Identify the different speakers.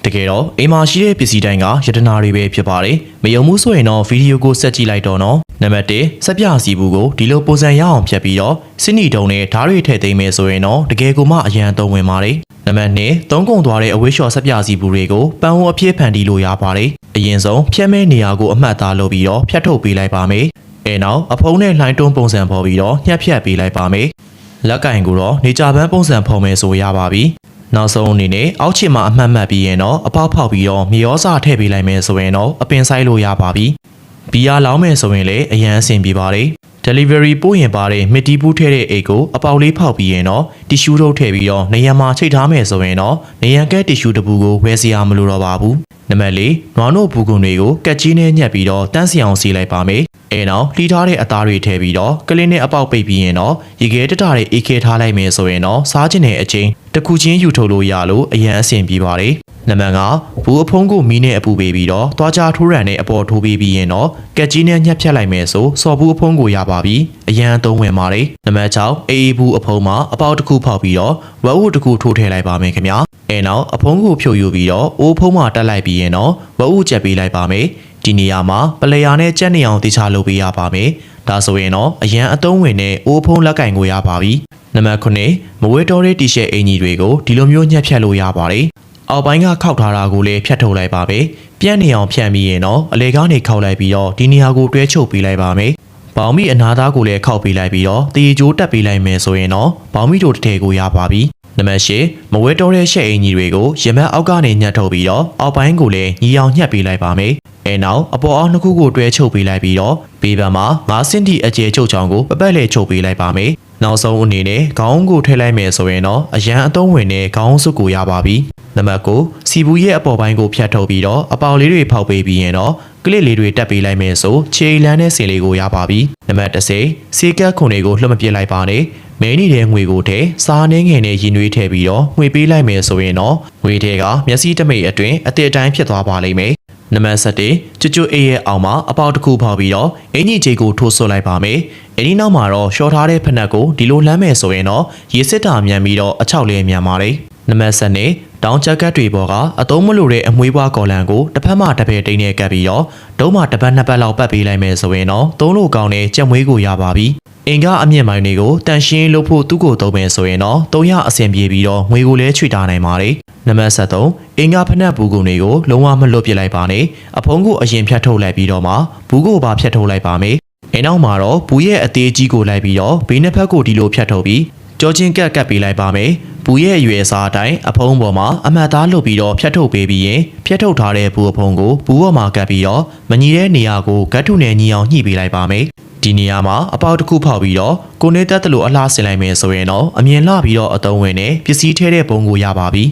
Speaker 1: တကယ်တော့အိမ်မှာရှိတဲ့ပစ္စည်းတိုင်းကယတနာတွေပဲဖြစ်ပါတယ်မယုံမှုဆိုရင်တော့ဗီဒီယိုကိုဆက်ကြည့်လိုက်တော့နော်နံပါတ်1စက်ပြစီဘူးကိုဒီလိုပုံစံရအောင်ဖြတ်ပြီးတော့စစ်နီတုံနဲ့ဓာတ်တွေထည့်သိမ်းမယ်ဆိုရင်တော့တကယ်ကိုမှအရန်သုံးဝင်ပါတယ်နံပါတ်2သုံးကုန်သွားတဲ့အဝေးလျှော်စက်ပြစီဘူးတွေကိုပန်းဝအဖြစ်ဖန်တီးလို့ရပါတယ်အရင်ဆုံးဖြတ်မဲ့နေရာကိုအမှတ်သားလုပ်ပြီးတော့ဖြတ်ထုတ်ပေးလိုက်ပါမယ်အဲနောက်အဖုံးနဲ့လှိုင်းတွန်းပုံစံပေါ်ပြီးတော့ညှက်ဖြတ်ပေးလိုက်ပါမယ်လက်ကင်ကိုတော့နေကြပန်းပုံစံဖော်မယ်ဆိုရပါပြီနောက်ဆုံးအနေနဲ့အောက်ခြေမှာအမှတ်မှတ်ပြီးရင်တော့အပေါက်ဖောက်ပြီးတော့မြေဩဇာထည့်ပေးလိုက်မယ်ဆိုရင်တော့အပင်ဆိုင်လို့ရပါပြီဘီယာလောင်းမယ်ဆိုရင်လည်းအရန်အဆင်ပြေပါတယ် delivery ပို့ရင်ပါတဲ့မစ်တီပူးထည့်တဲ့အိတ်ကိုအပေါက်လေးဖောက်ပြီးရင်တော့တီရှူးထုတ်ထည့်ပြီးတော့နေရံမှာချိတ်ထားမယ်ဆိုရင်တော့နေရံကဲတီရှူးတစ်ပူကိုဝယ်စရာမလိုတော့ပါဘူးနံပါတ်4နွားနို့ဘူးကွန်တွေကိုကက်ကြီးနဲ့ညှက်ပြီးတော့တန်းစီအောင်စီလိုက်ပါမယ်အဲနောက်လှီးထားတဲ့အသားတွေထည့်ပြီးတော့ကလင်းနဲ့အပေါက်ပိတ်ပြီးရင်တော့ရေခဲတတတွေအေးခဲထားလိုက်မယ်ဆိုရင်တော့စားခြင်းတဲ့အချိန်တစ်ခုချင်းယူထုတ်လို့ရလို့အရန်အဆင်ပြေပါတယ်နံပါတ်5ဘူးအဖုံးကိုမီးနဲ့အပူပေးပြီးတော့သွားကြထိုးရံနဲ့အပေါ်ထိုးပေးပြီးရင်တော့ကက်ကြီးနဲ့ညှက်ဖြတ်လိုက်မယ်ဆိုစော်ဘူးအဖုံးကိုရပါပြီအရန်သုံးဝင်ပါတယ်နံပါတ်6အေးဘူးအဖုံးမှာအပေါက်တစ်ခုဖောက်ပြီးတော့ဝက်ဝတ်တစ်ခုထိုးထည့်လိုက်ပါမယ်ခင်ဗျာအဲနောက်အဖုံးကိုဖြုတ်ယူပြီးတော့အိုးဖုံးမှာတက်လိုက်ပြီးရင်တော့ဝက်ဝတ်ချက်ပေးလိုက်ပါမယ်ဒီနေရာမှာပလေယာနဲ့ကြက်နေအောင်တခြားလုပ်ပေးရပါမယ်ဒါဆိုရင်တော့အရန်အသုံးဝင်တဲ့အိုးဖုံးလက်ကင်ကိုရပါပြီနံပါတ်9မဝဲတော်တဲ့တီရှပ်အင်ကြီးတွေကိုဒီလိုမျိုးညှက်ဖြတ်လို့ရပါတယ်အောက်ပိုင်းကခောက်ထားတာကိုလည်းဖြတ်ထုတ်လိုက်ပါမယ်ပြန့်နေအောင်ဖြန့်ပြီးရင်တော့အလေကားနေခောက်လိုက်ပြီးတော့ဒီနေရာကိုတွဲချုပ်ပေးလိုက်ပါမယ်ဘောင်မီအနာသားကိုလည်းခောက်ပေးလိုက်ပြီးတော့တည်ကြိုးတက်ပေးလိုက်မယ်ဆိုရင်တော့ဘောင်မီတို့တစ်ထည်ကိုရပါပြီနံပါတ်10မဝဲတော်တဲ့ရှက်အင်ကြီးတွေကိုရမတ်အောက်ကနေညှက်ထုတ်ပြီးတော့အောက်ပိုင်းကိုလည်းညီအောင်ညှက်ပေးလိုက်ပါမယ်အဲနောက်အပေါ်အောင်နှစ်ခုကိုတွဲချုပ်ပေးလိုက်ပြီးတော့ဘေးဘက်မှာ9စင်တီအကျယ်ချုပ်ချောင်းကိုပပတ်လေချုပ်ပေးလိုက်ပါမယ်နောက်ဆုံးအနေနဲ့ခေါင်းကိုထည့်လိုက်မယ်ဆိုရင်တော့အရန်အသုံးဝင်တဲ့ခေါင်းစုပ်ကိုရပါပြီနံပါတ်9စီဘူးရဲ့အပေါ်ပိုင်းကိုဖြတ်ထုတ်ပြီးတော့အပေါက်လေးတွေဖောက်ပေးပြီးရင်တော့ကလစ်လေးတွေတက်ပေးလိုက်မယ်ဆိုခြေလန်းတဲ့စင်လေးကိုရပါပြီနံပါတ်10စေကတ်ခွန်တွေကိုလှုပ်မပြစ်လိုက်ပါနဲ့မဲနေတဲ့ငွေကိုထဲစားနှင်းငယ်နဲ့ရင်နွေးထည့်ပြီးတော့ငွေပေးလိုက်မယ်ဆိုရင်တော့ငွေထဲကမျက်စိတမိတ်အတွင်းအတစ်အတိုင်းဖြစ်သွားပါလိမ့်မယ်နံပါတ်7ကျွတ်ကျွတ်အေးရဲ့အောင်မှာအပေါက်တစ်ခုဖောက်ပြီးတော့အင်ကြီးချေကိုထိုးဆွတ်လိုက်ပါမယ်အဲဒီနောက်မှာတော့ရှော့ထားတဲ့ဖက်နှက်ကိုဒီလိုလှမ်းမယ်ဆိုရင်တော့ရေစစ်တာမြန်ပြီးတော့အချောက်လေးမြန်ပါတယ်နံပါတ်7တောင်ချက်ကတ်တွေပေါ်ကအသုံးမလိုတဲ့အမွှေးပွားကော်လန်ကိုတစ်ဖက်မှတစ်ဖက်တိန်းနဲ့ကပ်ပြီးတော့ဒုံးမှတစ်ပတ်နှစ်ပတ်လောက်ပတ်ပေးလိုက်မယ်ဆိုရင်တော့သုံးလို့ကောင်းတဲ့ကြက်မွေးကိုရပါပြီအင်ကအမြင့်ပိုင်းတွေကိုတန်ရှင်းလုပ်ဖို့သူ့ကိုသုံးမယ်ဆိုရင်တော့300အဆင်ပြေပြီးတော့ငွေကိုလည်းချွေတာနိုင်ပါတယ်နံပါတ်73အင်ကဖနက်ဘူးကုန်တွေကိုလုံးဝမလွတ်ပစ်လိုက်ပါနဲ့အဖုံးကိုအရင်ဖြတ်ထုတ်လိုက်ပြီးတော့မှဘူးကိုပါဖြတ်ထုတ်လိုက်ပါမယ်အဲနောက်မှာတော့ဘူးရဲ့အသေးကြီးကိုလိုက်ပြီးတော့ဘေးနှစ်ဖက်ကိုဒီလိုဖြတ်ထုတ်ပြီးကြောချင်းကတ်ပေးလိုက်ပါမယ်ဘူးရဲ့အရွယ်စားအတိုင်းအဖုံးပေါ်မှာအမှတ်သားလုပ်ပြီးတော့ဖြတ်ထုတ်ပေးပြီးရင်ဖြတ်ထုတ်ထားတဲ့ဘူးအဖုံးကိုဘူးပေါ်မှာကတ်ပြီးတော့မညီတဲ့နေရာကိုဂတ်ထုနဲ့ညီအောင်ညှိပေးလိုက်ပါမယ်ဒီနေရာမှာအပေါက်တစ်ခုဖောက်ပြီးတော့ကိုနေတက်တလို့အလှဆင်လိုက်မယ်ဆိုရင်တော့အမြင်လှပြီးတော့အသုံးဝင်တဲ့ပစ္စည်းထဲတဲ့ပုံကိုရပါပြီ